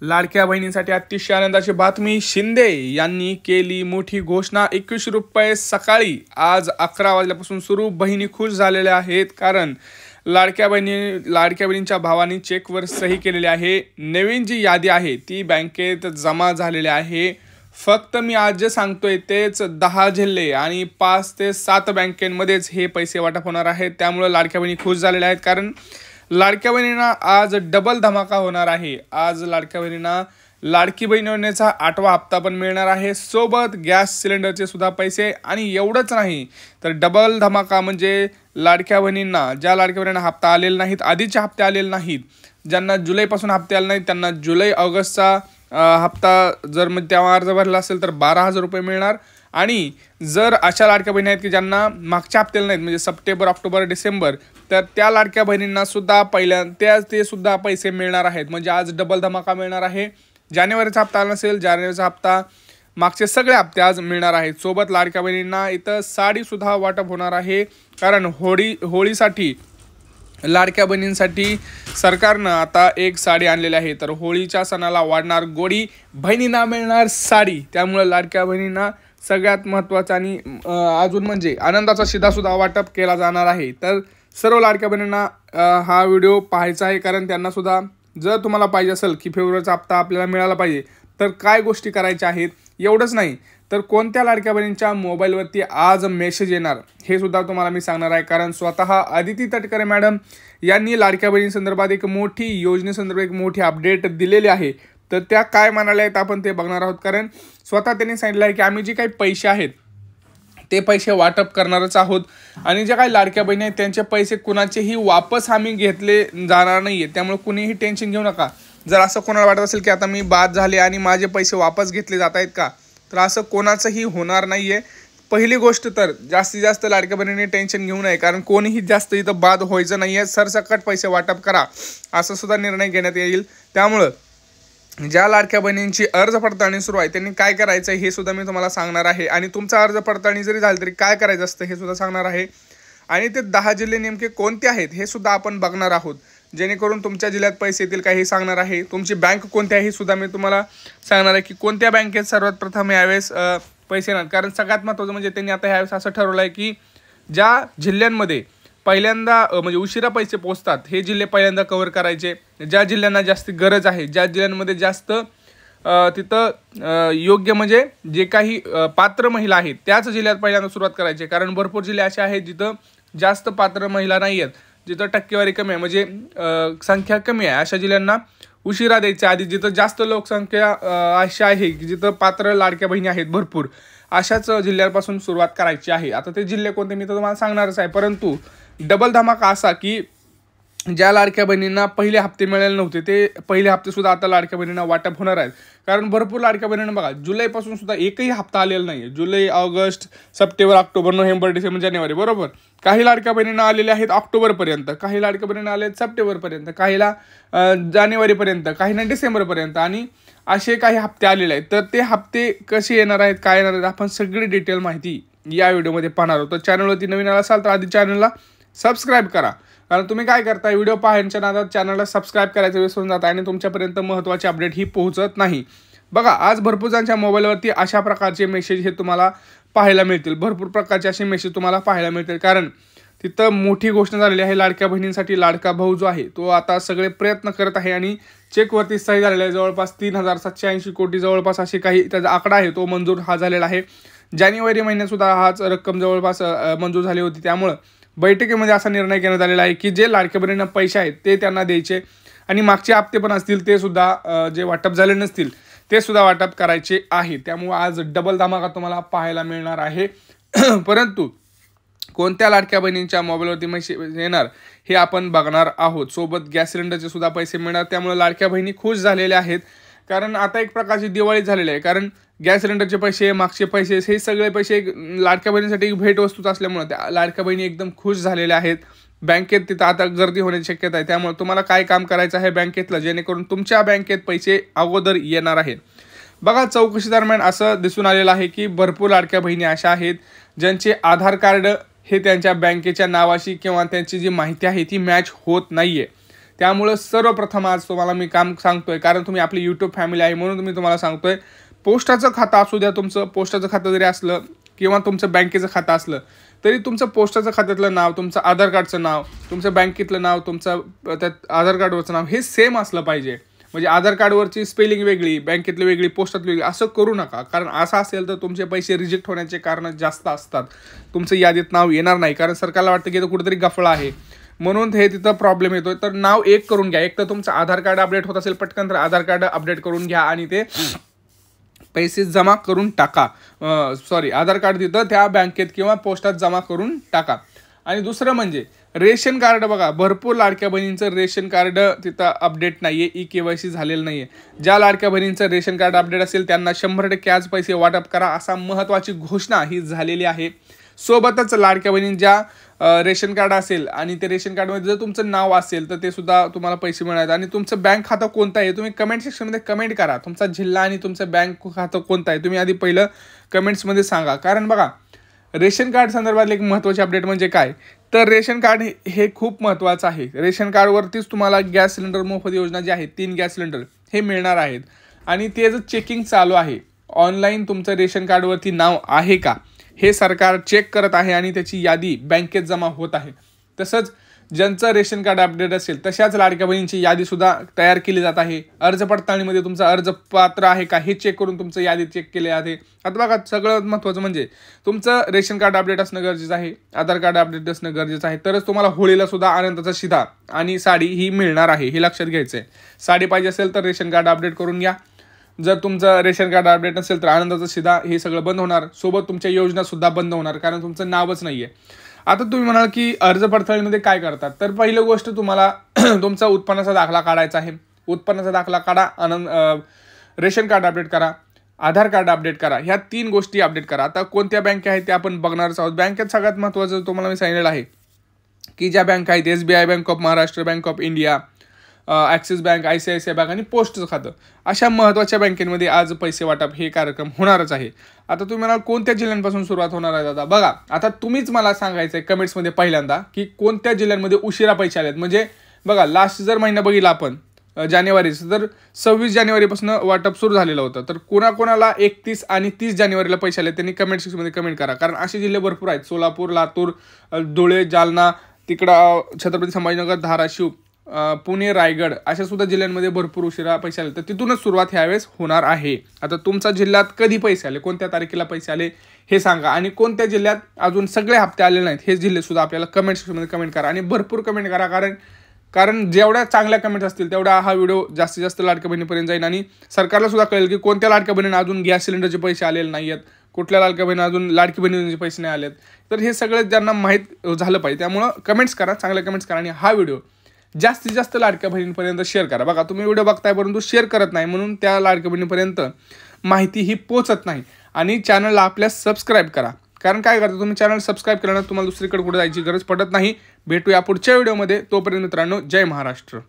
लाडक्या बहिणींसाठी अतिशय आनंदाची बातमी। शिंदे यांनी केली मोठी घोषणा। 21 रुपये सकाळी आज 11 वाजल्यापासून सुरू। बहिणी खुश झालेल्या आहेत कारण लाडक्या बहिणींच्या भावानी चेकवर सही केलेली आहे। नवीन जी यादी आहे ती बँकेत जमा झालेली आहे। फक्त मी आज जे सांगतोय तेच 10 जिल्हे आणि 5 ते 7 बँकेमध्येच हे पैसे वाटप होणार आहेत। त्यामुळे लाडक्या बहिणी खुश झालेल्या आहेत कारण लाडक्या बहिणींना आज डबल धमाका होणार आहे। आज लाडक्या बहिणींना लाडकी बहीण योजनेचा 8वा हप्ता पण मिळणार आहे, सोबत गॅस सिलेंडरचे सुद्धा पैसे। आणि एवढंच नाही तर डबल धमाका म्हणजे लाडक्या बहिणींना, ज्या लाडक्या बहिणींना हप्ता आलेले नाहीत, आधीचे हप्ते आलेले नाहीत, ज्यांना जुलैपासून हप्ते आले नाहीत, त्यांना जुलै ऑगस्टचा हप्ता जर तेव्हा अर्ज भरला असेल तर 12,000 रुपये मिळणार। आणि जर अशा लाडक्या बहिणी आहेत की ज्यांना मागच्या हप्त्याला नाहीत, म्हणजे सप्टेंबर, ऑक्टोबर, डिसेंबर, तर त्या लाडक्या बहिणींना सुद्धा ते सुद्धा पैसे मिळणार आहेत। म्हणजे आज डबल धमाका मिळणार आहे। जानेवारीचा हप्ता आला नसेल, जानेवारीचा हप्ता, मागचे सगळे हप्ते आज मिळणार आहेत। सोबत लाडक्या बहिणींना इथं साडी सुद्धा वाटप होणार आहे कारण होळीसाठी लाडक्या बहिणींसाठी सरकारनं आता एक साडी आणलेली आहे। तर होळीच्या सणाला वाढणार गोडी, बहिणींना मिळणार साडी। त्यामुळे लाडक्या बहिणींना सगळ्यात महत्त्वाचा आणि अजून म्हणजे आनंदाचा शिधा सुद्धा वाटप केला जाणार आहे। तर सर्व लाडक्या बहिणींना हा व्हिडिओ पाहायचा आहे कारण त्यांना सुद्धा जर तुम्हाला पाहिजे असेल की फेब्रुवारीचा हप्ता आपल्याला मिळाला पाहिजे तर काय गोष्टी करायच्या आहेत, एवढंच नाही तर कोणत्या लाडक्या बहिणींच्या मोबाईलवरती आज मेसेज येणार हे सुद्धा तुम्हाला मी सांगणार आहे। कारण स्वतः आदिती तटकरे मॅडम यांनी लाडक्या बहिणींसंदर्भात एक मोठी योजनेसंदर्भात एक मोठी अपडेट दिलेली आहे। तर त्या काय म्हणाल्या आहेत आपण ते बघणार आहोत। कारण स्वतः त्यांनी सांगितलं आहे की आम्ही जे काही पैसे आहेत ते पैसे वाटप करणारच आहोत आणि ज्या काही लाडक्या बहिणी आहेत त्यांचे पैसे कुणाचेही वापस आम्ही घेतले जाणार नाहीये। त्यामुळे कुणीही टेन्शन घेऊ नका। जर असं कोणाला वाटत असेल की आता मी बाद झाले आणि माझे पैसे वापस घेतले जात आहेत का, तर असं कोणाचंही होणार नाहीये। पहिली गोष्ट तर जास्तीत जास्त लाडक्या बहिणींनी टेन्शन घेऊ नये कारण कोणीही जास्त इथं बाद व्हायचं नाहीये। सरसकट पैसे वाटप करा असं सुद्धा निर्णय घेण्यात येईल। त्यामुळं ज्या लाडक्या बहिणींची अर्ज पडताळणी सुरू आहे त्यांनी काय करायचं हे सुद्धा मी तुम्हाला सांगणार आहे। आणि तुमचा अर्ज पडताळणी जरी झाली तरी काय करायचं असतं हे सुद्धा सांगणार आहे। आणि ते 10 जिल्हे नेमके कोणते आहेत हे सुद्धा आपण बघणार आहोत, जेणेकरून तुमच्या जिल्ह्यात पैसे येतील काही सांगणार आहे। तुमची बँक कोणती आहे हे सुद्धा मी तुम्हाला सांगणार आहे की कोणत्या बँकेत सर्वात प्रथम यावेळेस पैसे येणार। कारण सगळ्यात महत्त्वाचं म्हणजे त्यांनी आता यावेळेस असं ठरवलं आहे की ज्या जिल्ह्यांमध्ये पहिल्यांदा म्हणजे उशिरा पैसे पोहोचतात हे जिल्हे पहिल्यांदा कव्हर करायचे। ज्या जिल्ह्यांना जास्त गरज आहे, ज्या जिल्ह्यांमध्ये जास्त तिथं योग्य म्हणजे जे काही पात्र महिला आहेत त्याच जिल्ह्यात पहिल्यांदा सुरुवात करायची। कारण भरपूर जिल्हे असे आहेत जिथं जास्त पात्र महिला नाही आहेत, जिथं टक्केवारी कमी आहे, म्हणजे संख्या कमी आहे, अशा जिल्ह्यांना उशिरा द्यायचा। आधी जिथं जास्त लोकसंख्या अशी आहे की जिथं पात्र लाडक्या बहिणी आहेत भरपूर, अशाच जिल्ह्यांपासून सुरुवात करायची आहे। आता ते जिल्हे कोणते मी तर तुम्हाला सांगणारच आहे, परंतु डबल धमाका असा की ज्या लाडक्या बहिणींना पहिले हप्ते मिळाले नव्हते ते पहिले हप्ते सुद्धा आता लाडक्या बहिणींना वाटप होणार आहेत। कारण भरपूर लाडक्या बहिणींना बघा जुलैपासून सुद्धा एकही हप्ता आलेला नाही। जुलै, ऑगस्ट, सप्टेंबर, ऑक्टोबर, नोव्हेंबर, डिसेंबर, जानेवारी, बरोबर। काही लाडक्या बहिणींना आलेले आहेत ऑक्टोबरपर्यंत, काही लाडक्या बहिणींना आले आहेत सप्टेंबरपर्यंत, काहीला जानेवारीपर्यंत, काहींना डिसेंबरपर्यंत, आणि असे काही हप्ते आलेले आहेत। तर ते हप्ते कसे येणार आहेत, काय येणार आहेत, आपण सगळी डिटेल माहिती या व्हिडिओमध्ये पाहणार आहोत। तर चॅनलवरती नवीन आला असाल तर आधी चॅनलला सबस्क्राईब करा। कारण तुम्ही काय करताय, व्हिडिओ पाहण्याच्या नादात चॅनलला सबस्क्राईब करायचं विसरून जाता आणि तुमच्यापर्यंत महत्त्वाची अपडेट ही पोहोचत नाही। बघा आज भरपूर जणांच्या मोबाईलवरती अशा प्रकारचे मेसेज हे तुम्हाला पाहायला मिळतील, भरपूर प्रकारचे असे मेसेज तुम्हाला पाहायला मिळतील। कारण तिथं मोठी घोषणा झालेली आहे लाडक्या बहिणींसाठी। लाडका भाऊ जो आहे तो आता सगळे प्रयत्न करत आहे आणि चेकवरती सही झालेला आहे। जवळपास 3,780 कोटी जवळपास असे काही त्याचा आकडा आहे तो मंजूर झालेला आहे। जानेवारी महिन्यात सुद्धा हाच रक्कम जवळपास मंजूर झाली होती। त्यामुळं बैठकीमध्ये असा निर्णय घेण्यात आलेला आहे की जे लाडक्या बहिणींना पैसे आहेत ते त्यांना द्यायचे आणि मागचे हप्ते पण असतील ते सुद्धा जे वाटप झाले नसतील ते सुद्धा वाटप करायचे आहे। त्यामुळे आज डबल धमाका तुम्हाला पाहायला मिळणार आहे। परंतु कोणत्या लाडक्या बहिणींच्या मोबाईलवरती मेसेज येणार हे आपण बघणार आहोत। सोबत गॅस सिलेंडरचे सुद्धा पैसे मिळणार। त्यामुळे लाडक्या बहिणी खुश झालेल्या आहेत कारण आता एक प्रकारची दिवाळी झालेली आहे। कारण गॅस सिलेंडरचे पैसे, मागचे पैसे, हे सगळे पैसे लाडक्या बहिणीसाठी एक भेटवस्तूच असल्यामुळे त्या लाडक्या बहिणी एकदम खुश झालेल्या आहेत। बँकेत तिथं आता गर्दी होण्याची शक्यता आहे। त्यामुळे तुम्हाला काय काम करायचं आहे बँकेतलं, जेणेकरून तुमच्या बँकेत पैसे अगोदर येणार आहेत। बघा चौकशी दरम्यान असं दिसून आलेलं आहे की भरपूर लाडक्या बहिणी अशा आहेत ज्यांचे आधार कार्ड हे त्यांच्या बँकेच्या नावाशी किंवा त्यांची जी माहिती आहे ती मॅच होत नाहीये। त्यामुळं सर्वप्रथम आज तुम्हाला मी काम सांगतोय, कारण तुम्ही आपली यूट्यूब फॅमिली आहे म्हणून मी तुम्हाला सांगतोय, पोस्टाचं खातं असू द्या, तुमचं पोस्टाचं खातं जरी असलं किंवा तुमचं बँकेचं खातं असलं तरी तुमचं पोस्टाचं खात्यातलं नाव, तुमचं आधार कार्डचं नाव, तुमचं बँकेतलं नाव, तुमचं त्यात आधार कार्डवरचं नाव हे सेम असलं पाहिजे. म्हणजे आधार कार्डवरची स्पेलिंग वेगळी, बँकेतली वेगळी, पोस्टातली वेगळी असं करू नका, कारण असं असेल तर तुमचे पैसे रिजेक्ट होण्याचे कारण जास्त असतात. तुमचं यादीत नाव येणार नाही, कारण सरकारला वाटतं की कुठेतरी गफळा आहे म्हणून हे तिथं प्रॉब्लेम येतोय. तर नाव एक करून घ्या. एक तर तुमचं आधार कार्ड अपडेट होत असेल पटकन तर आधार कार्ड अपडेट करून घ्या आणि ते पैसे जमा करून टाका. आधार कार्ड तिथं त्या बँकेत किंवा पोस्टात जमा करून टाका. आणि दुसरं म्हणजे रेशन कार्ड बघा, भरपूर लाडक्या बहिणींचं रेशन कार्ड तिथं अपडेट नाही आहे, KYC झालेलं नाही आहे. ज्या लाडक्या बहिणींचं रेशन कार्ड अपडेट असेल त्यांना 100% आज पैसे वाटप करा, असा महत्त्वाची घोषणा ही झालेली आहे. सोबतच लाडक्या बहिणींच्या रेशन कार्ड असेल आणि ते रेशन कार्डमध्ये जर तुमचं नाव असेल तर ते सुद्धा तुम्हाला पैसे मिळणार. आणि तुमचं बँक खातं कोणतं आहे तुम्ही कमेंट सेक्शनमध्ये कमेंट करा. तुमचा जिल्हा आणि तुमचं बँक खातं कोणतं आहे तुम्ही आधी पहिलं कमेंट्समध्ये सांगा. कारण बघा, रेशन कार्ड संदर्भातले एक महत्त्वाचे अपडेट म्हणजे काय तर रेशन कार्ड हे खूप महत्त्वाचं आहे. रेशन कार्डवरतीच तुम्हाला गॅस सिलेंडर मोफत योजना जी आहे 3 गॅस सिलेंडर हे मिळणार आहेत. आणि त्याचं चेकिंग चालू आहे. ऑनलाईन तुमचं रेशन कार्डवरती नाव आहे का हे सरकार चेक करत आहे आणि त्याची यादी बँकेत जमा होत आहे. तसंच ज्यांचं रेशन कार्ड अपडेट असेल तशाच लाडक्या बहिणींची यादीसुद्धा तयार केली जात आहे. अर्ज पडताळणीमध्ये तुमचं अर्ज पात्र आहे का हे चेक करून तुमचं यादी चेक केले आहे. आता बघा, सगळं महत्त्वाचं म्हणजे तुमचं रेशन कार्ड अपडेट असणं गरजेचं आहे, आधार कार्ड अपडेट असणं गरजेचं आहे. तरच तुम्हाला होळीला सुद्धा आनंदाचा शिधा आणि साडी ही मिळणार आहे, हे लक्षात घ्यायचं आहे. साडी पाहिजे असेल तर रेशन कार्ड अपडेट करून घ्या. जर तुमचं रेशन कार्ड अपडेट नसेल तर आनंदाचा शिधा हे सगळं बंद होणार. सोबत तुमच्या योजना सुद्धा बंद होणार, कारण तुमचं नावच नाही आहे. आता तुम्ही म्हणाल की अर्ज पडताळणीमध्ये काय करतात, तर पहिली गोष्ट तुम्हाला तुमचा उत्पन्नाचा दाखला काढायचा आहे. उत्पन्नाचा दाखला काढा, रेशन कार्ड अपडेट करा, आधार कार्ड अपडेट करा. ह्या 3 गोष्टी अपडेट करा. आता कोणत्या बँका आहेत ते आपण बघणारच आहोत. बँकेत सगळ्यात महत्त्वाचं तुम्हाला मी सांगितलेलं आहे की ज्या बँका आहेत SBI, bank of Maharashtra, bank of India, axis bank, ICICI bank आणि पोस्टचं खातं, अशा महत्त्वाच्या बँकेमध्ये आज पैसे वाटप हे कार्यक्रम होणारच आहे. आता तुम्ही म्हणाल कोणत्या जिल्ह्यांपासून सुरुवात होणार आहे दादा. बघा, आता तुम्हीच मला सांगायचं आहे कमेंट्समध्ये पहिल्यांदा की कोणत्या जिल्ह्यांमध्ये उशिरा पैसे आलेत. म्हणजे बघा, लास्ट जर महिना बघितला आपण जानेवारीचं, तर 26 जानेवारीपासून वाटप सुरू झालेलं होतं. तर कोणाकोणाला 31 आणि 30 जानेवारीला पैसे आले त्यांनी कमेंट सेक्शनमध्ये कमेंट करा. कारण असे जिल्हे भरपूर आहेत. सोलापूर, लातूर, धुळे, जालना, तिकडं छत्रपती संभाजीनगर, धाराशिव, पुणे, रायगड अशा सुद्धा जिल्ह्यांमध्ये भरपूर उशिरा पैसे आले. तर तिथूनच सुरुवात ह्यावेळेस होणार आहे. आता तुमच्या जिल्ह्यात कधी पैसे आले, कोणत्या तारखेला पैसे आले हे सांगा. आणि कोणत्या जिल्ह्यात अजून सगळे हप्ते आले नाहीत हे जिल्हे सुद्धा आपल्याला कमेंट सेक्शनमध्ये कमेंट करा. आणि भरपूर कमेंट करा, कारण जेवढ्या चांगल्या कमेंट्स असतील तेवढा हा व्हिडिओ जास्तीत जास्त लाडक्या बहिणीपर्यंत जाईल. आणि सरकारला सुद्धा कळेल की कोणत्या लाडक्या बहिणींना अजून गॅस सिलेंडरचे पैसे आलेले नाही आहेत, कुठल्या लाडक्या बहिणी अजून लाडकी बहिणींचे पैसे नाही आलेत. तर हे सगळं ज्यांना माहीत झालं पाहिजे. त्यामुळं कमेंट्स करा, चांगल्या कमेंट्स करा आणि हा व्हिडिओ जास्तीत जास्त लाडक्या बहिणींपर्यंत शेअर करा. बघा, तुम्ही व्हिडिओ बघताय परंतु शेअर करत नाही, म्हणून त्या लाडक्या बहिणीपर्यंत माहिती ही पोचत नाही. आणि चॅनलला आपल्या सबस्क्राईब करा. कारण काय करता, तुम्ही चॅनल सबस्क्राईब केल्यानंतर तुम्हाला दुसरीकडे कुठे जायची गरज पडत नाही. भेटूया पुढच्या व्हिडिओमध्ये. तोपर्यंत मित्रांनो, जय महाराष्ट्र.